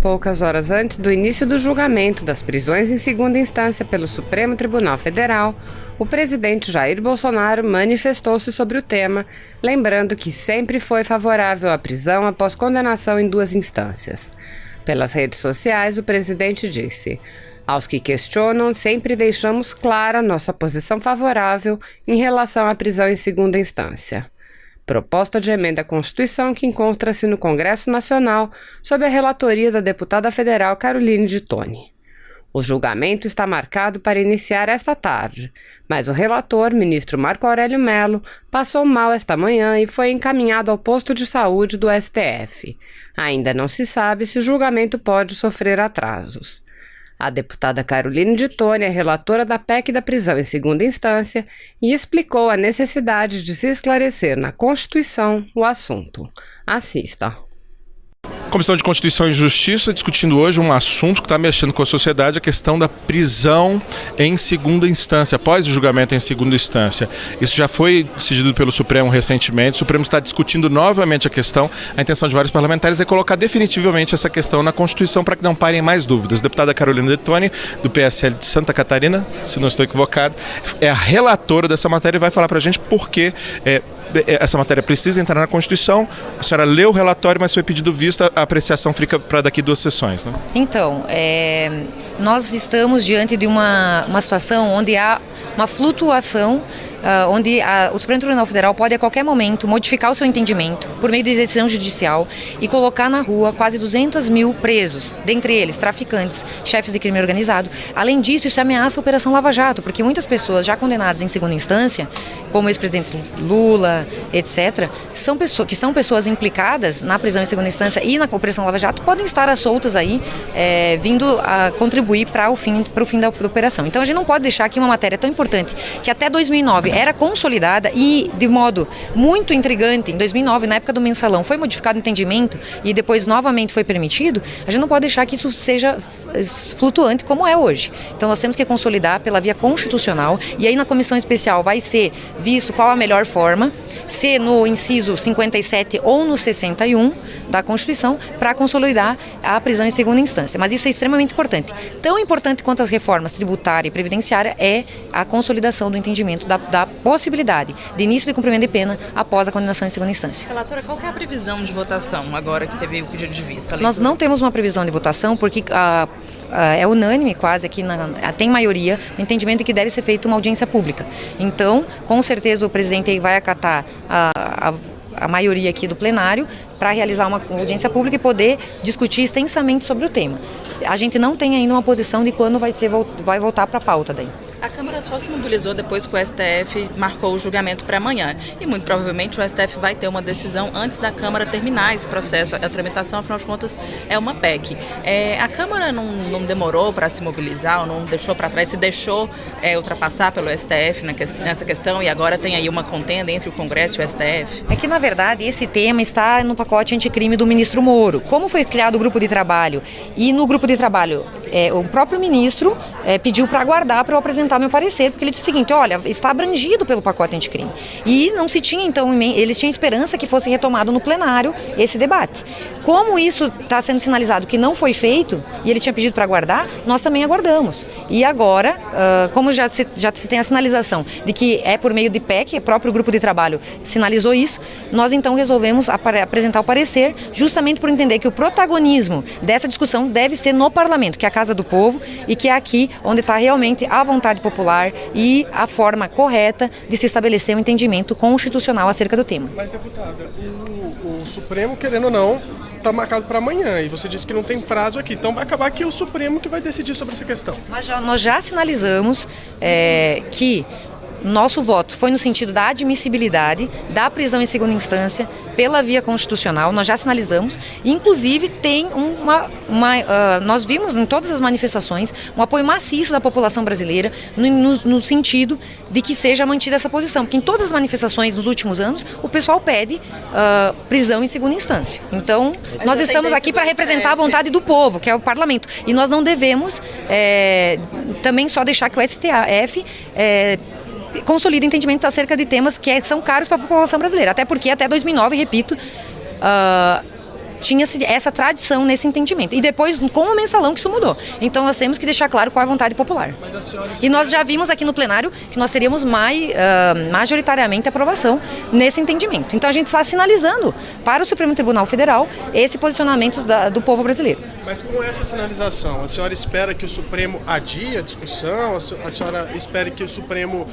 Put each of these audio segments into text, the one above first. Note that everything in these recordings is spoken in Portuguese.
poucas horas antes do início do julgamento das prisões em segunda instância pelo Supremo Tribunal Federal, o presidente Jair Bolsonaro manifestou-se sobre o tema, lembrando que sempre foi favorável à prisão após condenação em duas instâncias. Pelas redes sociais, o presidente disse: "Aos que questionam, sempre deixamos clara nossa posição favorável em relação à prisão em segunda instância. Proposta de emenda à Constituição que encontra-se no Congresso Nacional sob a relatoria da deputada federal Caroline de Toni. O julgamento está marcado para iniciar esta tarde, mas o relator, ministro Marco Aurélio Mello, passou mal esta manhã e foi encaminhado ao posto de saúde do STF. Ainda não se sabe se o julgamento pode sofrer atrasos." A deputada Caroline de Toni é relatora da PEC da prisão em segunda instância e explicou a necessidade de se esclarecer na Constituição o assunto. Assista. Comissão de Constituição e Justiça discutindo hoje um assunto que está mexendo com a sociedade, a questão da prisão em segunda instância, após o julgamento em segunda instância. Isso já foi decidido pelo Supremo recentemente. O Supremo está discutindo novamente a questão. A intenção de vários parlamentares é colocar definitivamente essa questão na Constituição para que não parem mais dúvidas. A deputada Carolina de Toni, do PSL de Santa Catarina, se não estou equivocado, é a relatora dessa matéria e vai falar para a gente por que essa matéria precisa entrar na Constituição. A senhora leu o relatório, mas foi pedido vista, a apreciação fica para daqui 2 sessões, né? Então, nós estamos diante de uma situação onde há uma flutuação, onde o Supremo Tribunal Federal pode a qualquer momento modificar o seu entendimento por meio de decisão judicial e colocar na rua quase 200 mil presos, dentre eles traficantes, chefes de crime organizado. Além disso, isso ameaça a Operação Lava Jato, porque muitas pessoas já condenadas em segunda instância, como o ex-presidente Lula, etc., que são pessoas implicadas na prisão em segunda instância e na Operação Lava Jato, podem estar soltas aí, vindo a contribuir para o fim da operação. Então a gente não pode deixar que uma matéria tão importante, que até 2009 era consolidada e de modo muito intrigante, em 2009, na época do mensalão, foi modificado o entendimento e depois novamente foi permitido, a gente não pode deixar que isso seja flutuante como é hoje. Então nós temos que consolidar pela via constitucional e aí na comissão especial vai ser visto qual a melhor forma, se no inciso 57 ou no 61 da Constituição, para consolidar a prisão em segunda instância. Mas isso é extremamente importante. Tão importante quanto as reformas tributária e previdenciária é a consolidação do entendimento da possibilidade de início de cumprimento de pena após a condenação em segunda instância. Relatora, qual que é a previsão de votação agora que teve o pedido de vista? Nós não temos uma previsão de votação porque é unânime quase aqui, tem maioria, o entendimento de que deve ser feita uma audiência pública. Então, com certeza o presidente aí vai acatar a maioria aqui do plenário para realizar uma audiência pública e poder discutir extensamente sobre o tema. A gente não tem ainda uma posição de quando vai voltar para a pauta daí. A Câmara só se mobilizou depois que o STF marcou o julgamento para amanhã. E muito provavelmente o STF vai ter uma decisão antes da Câmara terminar esse processo. A tramitação, afinal de contas, é uma PEC. A Câmara não demorou para se mobilizar, ou não deixou para trás, se deixou ultrapassar pelo STF nessa questão e agora tem aí uma contenda entre o Congresso e o STF? É que, na verdade, esse tema está no pacote anticrime do ministro Moro. Como foi criado o grupo de trabalho e no grupo de trabalho o próprio ministro pediu para aguardar para eu apresentar meu parecer, porque ele disse o seguinte: olha, está abrangido pelo pacote anticrime. E não se tinha, então, eles tinham esperança que fosse retomado no plenário esse debate. Como isso está sendo sinalizado que não foi feito, e ele tinha pedido para aguardar, nós também aguardamos. E agora, como já se tem a sinalização de que é por meio de PEC, o próprio grupo de trabalho sinalizou isso, nós então resolvemos apresentar o parecer, justamente por entender que o protagonismo dessa discussão deve ser no parlamento, que é a Casa do Povo, e que é aqui onde está realmente a vontade popular e a forma correta de se estabelecer um entendimento constitucional acerca do tema. Mas, deputada, o Supremo, querendo ou não, está marcado para amanhã e você disse que não tem prazo aqui, então vai acabar que é o Supremo que vai decidir sobre essa questão. Mas nós já sinalizamos que nosso voto foi no sentido da admissibilidade da prisão em segunda instância pela via constitucional, nós já sinalizamos, inclusive tem nós vimos em todas as manifestações um apoio maciço da população brasileira no sentido de que seja mantida essa posição, porque em todas as manifestações nos últimos anos o pessoal pede prisão em segunda instância. Então, nós estamos aqui para representar a vontade do povo, que é o parlamento, e nós não devemos também só deixar que o STF consolida entendimento acerca de temas que são caros para a população brasileira. Até porque, até 2009, repito, tinha-se essa tradição nesse entendimento. E depois, com o mensalão, que isso mudou. Então, nós temos que deixar claro qual é a vontade popular. E nós já vimos aqui no plenário que nós teríamos majoritariamente aprovação nesse entendimento. Então, a gente está sinalizando para o Supremo Tribunal Federal esse posicionamento do povo brasileiro. Mas com essa sinalização, a senhora espera que o Supremo adie a discussão? A senhora espera que o Supremo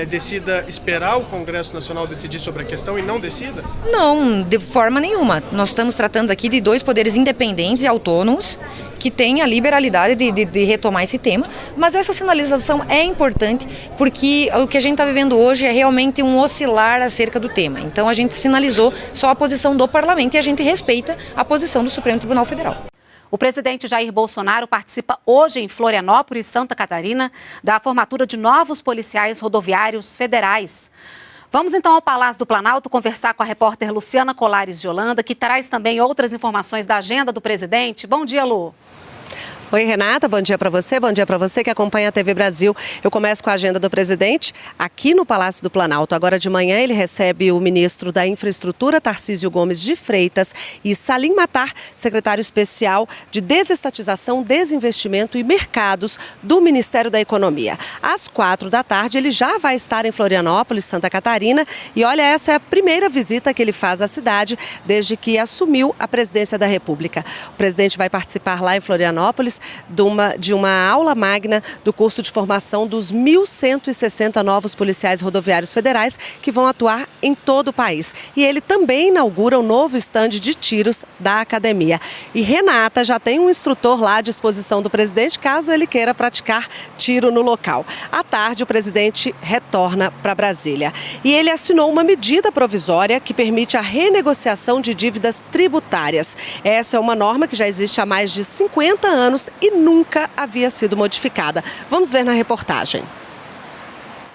decida esperar o Congresso Nacional decidir sobre a questão e não decida? Não, de forma nenhuma. Nós estamos tratando aqui de dois poderes independentes e autônomos que têm a liberalidade de retomar esse tema, mas essa sinalização é importante porque o que a gente está vivendo hoje é realmente um oscilar acerca do tema. Então a gente sinalizou só a posição do parlamento e a gente respeita a posição do Supremo Tribunal Federal. O presidente Jair Bolsonaro participa hoje em Florianópolis, Santa Catarina, da formatura de novos policiais rodoviários federais. Vamos então ao Palácio do Planalto conversar com a repórter Luciana Colares de Holanda, que traz também outras informações da agenda do presidente. Bom dia, Lu. Oi, Renata, bom dia para você que acompanha a TV Brasil. Eu começo com a agenda do presidente aqui no Palácio do Planalto. Agora de manhã ele recebe o ministro da Infraestrutura, Tarcísio Gomes de Freitas, e Salim Matar, secretário especial de Desestatização, Desinvestimento e Mercados do Ministério da Economia. Às 16h ele já vai estar em Florianópolis, Santa Catarina, e olha, essa é a primeira visita que ele faz à cidade desde que assumiu a presidência da República. O presidente vai participar lá em Florianópolis de uma aula magna do curso de formação dos 1.160 novos policiais rodoviários federais que vão atuar em todo o país. E ele também inaugura o novo estande de tiros da academia. E Renata já tem um instrutor lá à disposição do presidente, caso ele queira praticar tiro no local. À tarde, o presidente retorna para Brasília. E ele assinou uma medida provisória que permite a renegociação de dívidas tributárias. Essa é uma norma que já existe há mais de 50 anos e nunca havia sido modificada. Vamos ver na reportagem.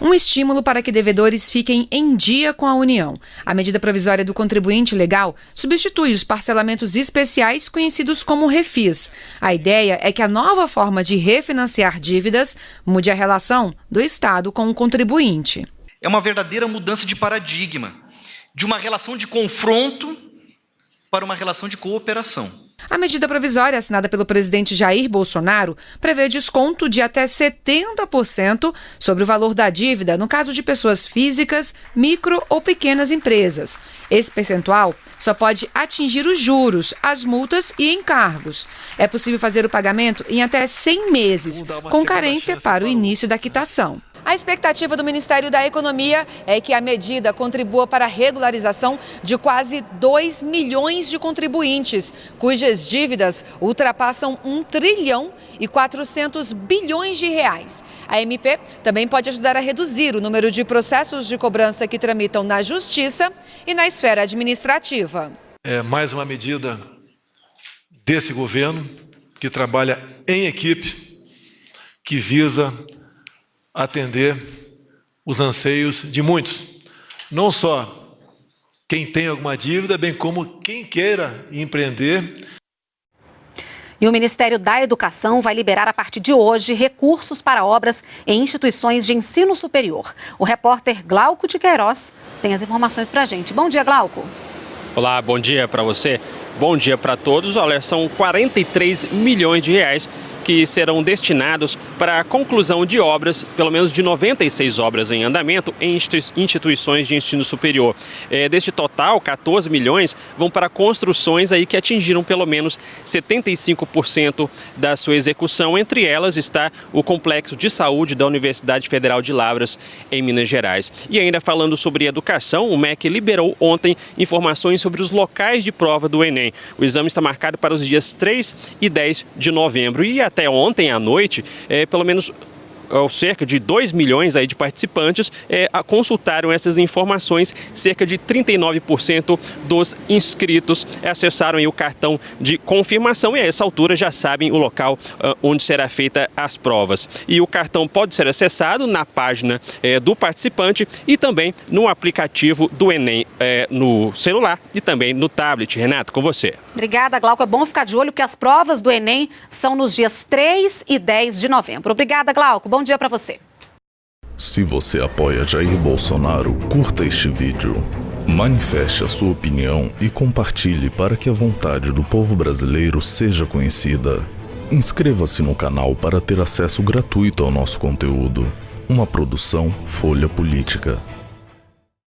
Um estímulo para que devedores fiquem em dia com a União. A medida provisória do contribuinte legal substitui os parcelamentos especiais conhecidos como refis. A ideia é que a nova forma de refinanciar dívidas mude a relação do Estado com o contribuinte. É uma verdadeira mudança de paradigma, de uma relação de confronto para uma relação de cooperação. A medida provisória, assinada pelo presidente Jair Bolsonaro, prevê desconto de até 70% sobre o valor da dívida no caso de pessoas físicas, micro ou pequenas empresas. Esse percentual só pode atingir os juros, as multas e encargos. É possível fazer o pagamento em até 100 meses, com carência para o início da quitação. A expectativa do Ministério da Economia é que a medida contribua para a regularização de quase 2 milhões de contribuintes, cujas dívidas ultrapassam 1 trilhão e 400 bilhões de reais. A MP também pode ajudar a reduzir o número de processos de cobrança que tramitam na Justiça e na esfera administrativa. É mais uma medida desse governo que trabalha em equipe, que visa atender os anseios de muitos, não só quem tem alguma dívida, bem como quem queira empreender. E o Ministério da Educação vai liberar a partir de hoje recursos para obras em instituições de ensino superior. O repórter Glauco de Queiroz tem as informações para a gente. Bom dia, Glauco. Olá, bom dia para você. Bom dia para todos. Olha, são 43 milhões de reais que serão destinados para a conclusão de obras, pelo menos de 96 obras em andamento em instituições de ensino superior. Deste total, 14 milhões vão para construções aí que atingiram pelo menos 75% da sua execução. Entre elas está o Complexo de Saúde da Universidade Federal de Lavras, em Minas Gerais. E ainda falando sobre educação, o MEC liberou ontem informações sobre os locais de prova do Enem. O exame está marcado para os dias 3 e 10 de novembro. E até ontem à noite, pelo menos cerca de 2 milhões aí de participantes consultaram essas informações. Cerca de 39% dos inscritos acessaram aí o cartão de confirmação e a essa altura já sabem o local onde será feita as provas. E o cartão pode ser acessado na página do participante e também no aplicativo do Enem no celular e também no tablet. Renato, com você. Obrigada, Glauco. É bom ficar de olho que as provas do Enem são nos dias 3 e 10 de novembro. Obrigada, Glauco. Bom dia para você. Se você apoia Jair Bolsonaro, curta este vídeo. Manifeste a sua opinião e compartilhe para que a vontade do povo brasileiro seja conhecida. Inscreva-se no canal para ter acesso gratuito ao nosso conteúdo. Uma produção Folha Política.